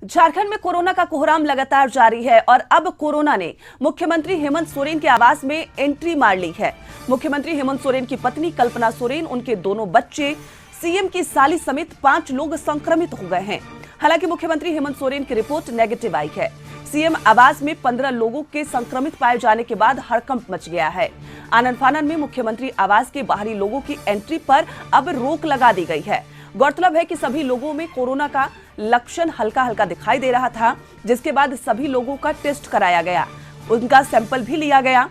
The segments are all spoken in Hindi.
झारखंड में कोरोना का कोहराम लगातार जारी है और अब कोरोना ने मुख्यमंत्री हेमंत सोरेन के आवास में एंट्री मार ली है। मुख्यमंत्री हेमंत सोरेन की पत्नी कल्पना सोरेन, उनके दोनों बच्चे, सीएम की साली समेत 5 लोग संक्रमित हो गए हैं। हालांकि मुख्यमंत्री हेमंत सोरेन की रिपोर्ट नेगेटिव आई है। सीएम आवास में 15 लोगों के संक्रमित पाए जाने के बाद हड़कंप मच गया है। आनन फानन में मुख्यमंत्री आवास के बाहरी लोगों की एंट्री पर अब रोक लगा दी गई है। गौरतलब है कि सभी लोगों में कोरोना का लक्षण हल्का हल्का दिखाई दे रहा था, जिसके बाद सभी लोगों का टेस्ट कराया गया, उनका सैंपल भी लिया गया।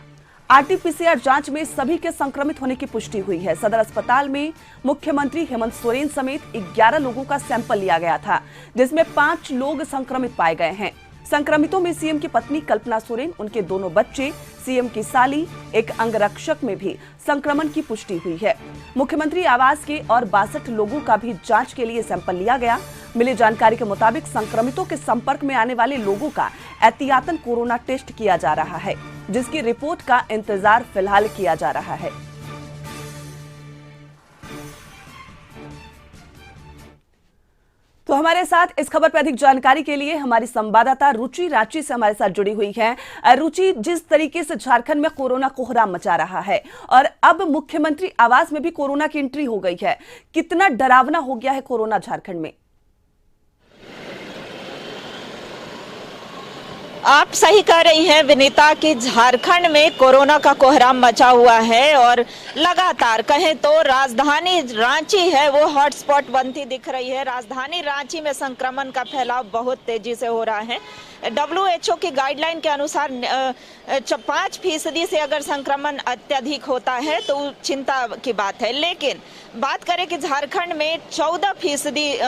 आरटीपीसीआर जांच में सभी के संक्रमित होने की पुष्टि हुई है। सदर अस्पताल में मुख्यमंत्री हेमंत सोरेन समेत 11 लोगों का सैंपल लिया गया था, जिसमें 5 लोग संक्रमित पाए गए हैं। संक्रमितों में सीएम की पत्नी कल्पना सोरेन, उनके दोनों बच्चे, सीएम की साली, एक अंगरक्षक में भी संक्रमण की पुष्टि हुई है। मुख्यमंत्री आवास के और 62 लोगों का भी जांच के लिए सैंपल लिया गया। मिली जानकारी के मुताबिक संक्रमितों के संपर्क में आने वाले लोगों का एहतियातन कोरोना टेस्ट किया जा रहा है, जिसकी रिपोर्ट का इंतजार फिलहाल किया जा रहा है। तो हमारे साथ इस खबर पर अधिक जानकारी के लिए हमारी संवाददाता रुचि रांची से हमारे साथ जुड़ी हुई है। रुचि, जिस तरीके से झारखंड में कोरोना कोहराम मचा रहा है और अब मुख्यमंत्री आवास में भी कोरोना की एंट्री हो गई है, कितना डरावना हो गया है कोरोना झारखंड में? आप सही कह रही हैं विनीता कि झारखंड में कोरोना का कोहराम मचा हुआ है और लगातार कहें तो राजधानी रांची है वो हॉटस्पॉट बनती दिख रही है। राजधानी रांची में संक्रमण का फैलाव बहुत तेजी से हो रहा है। WHO की गाइडलाइन के अनुसार 5% से अगर संक्रमण अत्यधिक होता है तो चिंता की बात है, लेकिन बात करें कि झारखंड में 14%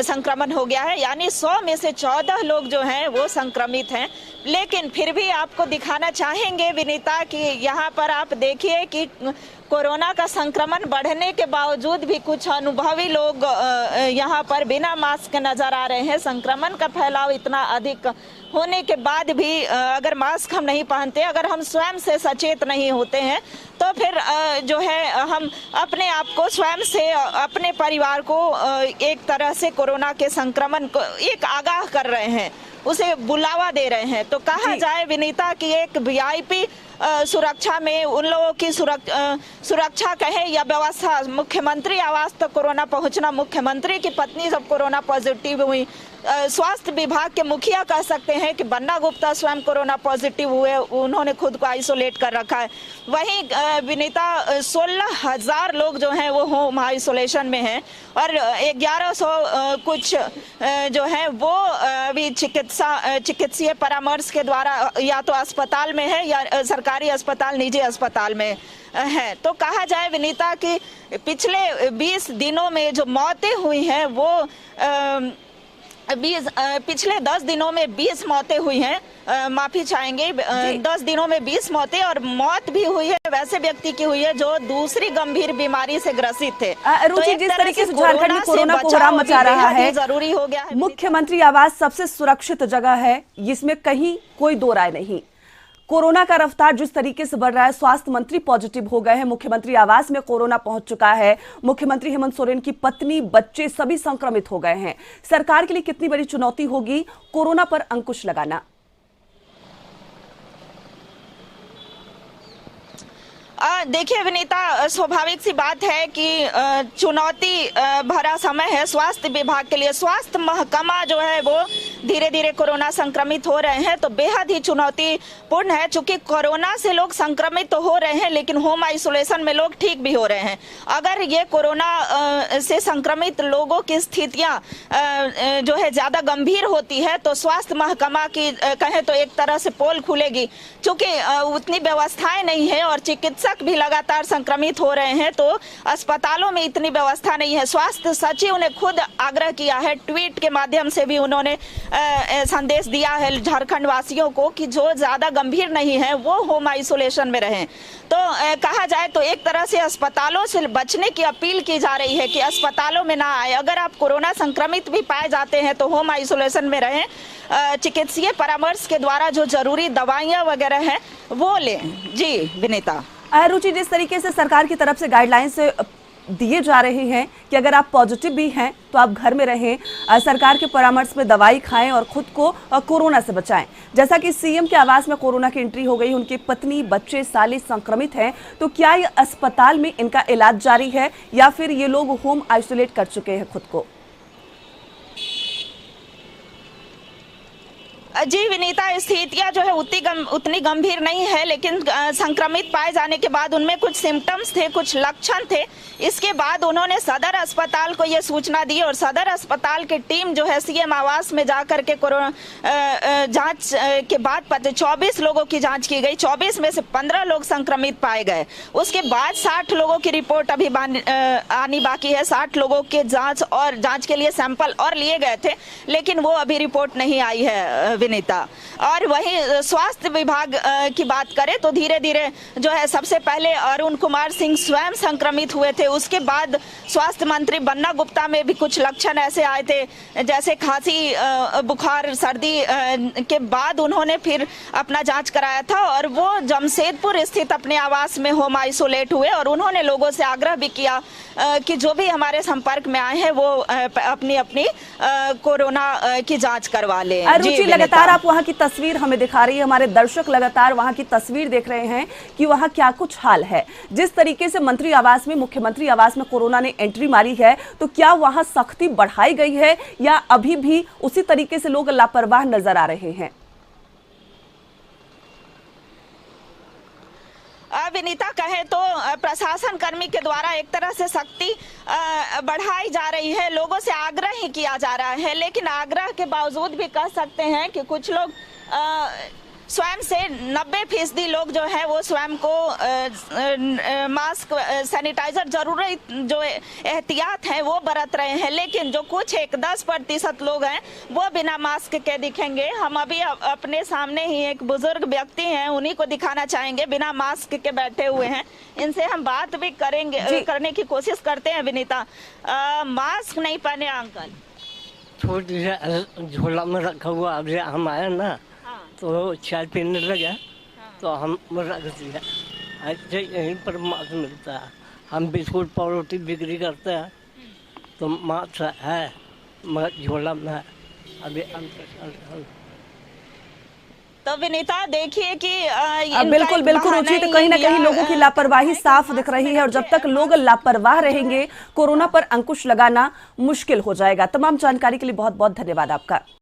संक्रमण हो गया है, यानी 100 में से 14 लोग जो हैं वो संक्रमित हैं। लेकिन फिर भी आपको दिखाना चाहेंगे विनीता कि यहाँ पर आप देखिए कि कोरोना का संक्रमण बढ़ने के बावजूद भी कुछ अनुभवी लोग यहाँ पर बिना मास्क नजर आ रहे हैं। संक्रमण का फैलाव इतना अधिक होने के बाद भी अगर मास्क हम नहीं पहनते, अगर हम स्वयं से सचेत नहीं होते हैं, तो फिर जो है हम अपने आप को स्वयं से, अपने परिवार को एक तरह से कोरोना के संक्रमण को एक आगाह कर रहे हैं, उसे बुलावा दे रहे हैं। तो कहा जाए विनीता कि एक वीआईपी सुरक्षा में उन लोगों की सुरक्षा कहे या व्यवस्था, मुख्यमंत्री आवास तक कोरोना पहुंचना, मुख्यमंत्री की पत्नी जब कोरोना पॉजिटिव हुई, स्वास्थ्य विभाग के मुखिया कह सकते हैं कि बन्ना गुप्ता स्वयं कोरोना पॉजिटिव हुए, उन्होंने खुद को आइसोलेट कर रखा है। वहीं विनीता 16,000 लोग जो हैं वो होम आइसोलेशन में हैं और 1100 कुछ जो हैं वो अभी चिकित्सीय परामर्श के द्वारा या तो अस्पताल में है या सरकारी अस्पताल, निजी अस्पताल में है। तो कहा जाए विनीता कि पिछले 20 दिनों में जो मौतें हुई हैं वो पिछले 10 दिनों में 20 मौतें हुई हैं, माफी चाहेंगे, 10 दिनों में 20 मौतें, और मौत भी हुई है वैसे व्यक्ति की हुई है जो दूसरी गंभीर बीमारी से ग्रसित थे। रुचि, जिस तरीके से झारखंड में कोरोना कोहराम मचा रहा है, जरूरी हो गया है। मुख्यमंत्री आवास सबसे सुरक्षित जगह है, जिसमें कहीं कोई दो राय नहीं। कोरोना का रफ्तार जिस तरीके से बढ़ रहा है, स्वास्थ्य मंत्री पॉजिटिव हो गए हैं, मुख्यमंत्री आवास में कोरोना पहुंच चुका है, मुख्यमंत्री हेमंत सोरेन की पत्नी, बच्चे सभी संक्रमित हो गए हैं। सरकार के लिए कितनी बड़ी चुनौती होगी कोरोना पर अंकुश लगाना? देखिए विनीता, स्वाभाविक सी बात है कि चुनौती भरा समय है स्वास्थ्य विभाग के लिए। स्वास्थ्य महकमा जो है वो धीरे धीरे कोरोना संक्रमित हो रहे हैं, तो बेहद ही चुनौतीपूर्ण है। चूंकि कोरोना से लोग संक्रमित तो हो रहे हैं, लेकिन होम आइसोलेशन में लोग ठीक भी हो रहे हैं। अगर ये कोरोना से संक्रमित लोगों की स्थितियां जो है ज्यादा गंभीर होती है तो स्वास्थ्य महकमा की कहें तो एक तरह से पोल खुलेगी। चूंकि उतनी व्यवस्थाएं नहीं है और चिकित्सक भी लगातार संक्रमित हो रहे हैं, तो अस्पतालों में इतनी व्यवस्था नहीं है। स्वास्थ्य सचिव ने खुद आग्रह किया है, ट्वीट के माध्यम से भी उन्होंने संदेश दिया है झारखंड वासियों को कि जो ज्यादा गंभीर नहीं है वो होम आइसोलेशन में रहें। तो कहा जाए तो एक तरह से अस्पतालों से बचने की अपील की जा रही है कि अस्पतालों में ना आए। अगर आप कोरोना संक्रमित भी पाए जाते हैं तो होम आइसोलेशन में रहें, चिकित्सीय परामर्श के द्वारा जो जरूरी दवाइयां वगैरह हैं वो लें। जी विनीता। रुचि, जिस तरीके से सरकार की तरफ से गाइडलाइंस दिए जा रहे हैं कि अगर आप पॉजिटिव भी हैं तो आप घर में रहें, सरकार के परामर्श में दवाई खाएं और खुद को कोरोना से बचाएं। जैसा कि सीएम के आवास में कोरोना की एंट्री हो गई, उनकी पत्नी, बच्चे, साले संक्रमित हैं, तो क्या ये अस्पताल में इनका इलाज जारी है या फिर ये लोग होम आइसोलेट कर चुके हैं खुद को? जी विनीता, स्थितियां जो है उतनी गंभीर नहीं है, लेकिन संक्रमित पाए जाने के बाद उनमें कुछ सिम्टम्स थे, कुछ लक्षण थे। इसके बाद उन्होंने सदर अस्पताल को ये सूचना दी और सदर अस्पताल की टीम जो है सीएम आवास में जाकर के कोरोना जांच के बाद 24 लोगों की जांच की गई। 24 में से 15 लोग संक्रमित पाए गए। उसके बाद 60 लोगों की रिपोर्ट अभी आनी बाकी है। 60 लोगों के जांच के लिए सैंपल और लिए गए थे, लेकिन वो अभी रिपोर्ट नहीं आई है विनीता। और वहीं स्वास्थ्य विभाग की बात करें तो धीरे धीरे जो है सबसे पहले अरुण कुमार सिंह स्वयं संक्रमित हुए थे। उसके बाद स्वास्थ्य मंत्री बन्ना गुप्ता में भी कुछ लक्षण ऐसे आए थे, जैसे खांसी, बुखार, सर्दी के बाद उन्होंने फिर अपना जांच कराया था और वो जमशेदपुर स्थित अपने आवास में होम आइसोलेट हुए और उन्होंने लोगों से आग्रह भी किया कि जो भी हमारे संपर्क में आए हैं वो अपनी अपनी कोरोना की जांच करवा लें। रुचि, लगातार आप वहां की तस्वीर हमें दिखा रही है, हमारे दर्शक लगातार वहां की तस्वीर देख रहे हैं कि वहां क्या कुछ हाल है। जिस तरीके से मंत्री आवास में, मुख्यमंत्री आवास में कोरोना ने एंट्री मारी है, तो क्या वहां सख्ती बढ़ाई गई है या अभी भी उसी तरीके से लोग लापरवाह नजर आ रहे हैं? विनीता, कहे तो प्रशासन कर्मी के द्वारा एक तरह से सख्ती बढ़ाई जा रही है, लोगों से आग्रह ही किया जा रहा है, लेकिन आग्रह के बावजूद भी कह सकते हैं कि कुछ लोग स्वयं से 90% लोग जो है वो स्वयं को मास्क, सैनिटाइजर, जरूरी जो एहतियात है वो बरत रहे हैं, लेकिन जो कुछ 10% लोग हैं वो बिना मास्क के दिखेंगे। हम अभी अपने सामने ही एक बुजुर्ग व्यक्ति हैं, उन्हीं को दिखाना चाहेंगे, बिना मास्क के बैठे हुए हैं। इनसे हम बात भी करने की कोशिश करते हैं। विनीता, मास्क नहीं पहने अंकल? छोटी से झोला में रखा हुआ, अभी हम आए ना तो चाय पीने लगे तो हम रख दिया। ऐसे यहीं पर मास्क मिलता है, हम बिस्कुट पाउरोटी बिक्री करते हैं तो मास्क है मगर झोला में है अभी। तो विनीता देखिए कि बिल्कुल बिल्कुल रुचि, तो कहीं ना कहीं लोगों की लापरवाही साफ दिख रही है और जब तक लोग लापरवाह रहेंगे कोरोना पर अंकुश लगाना मुश्किल हो जाएगा। तमाम जानकारी के लिए बहुत बहुत धन्यवाद आपका।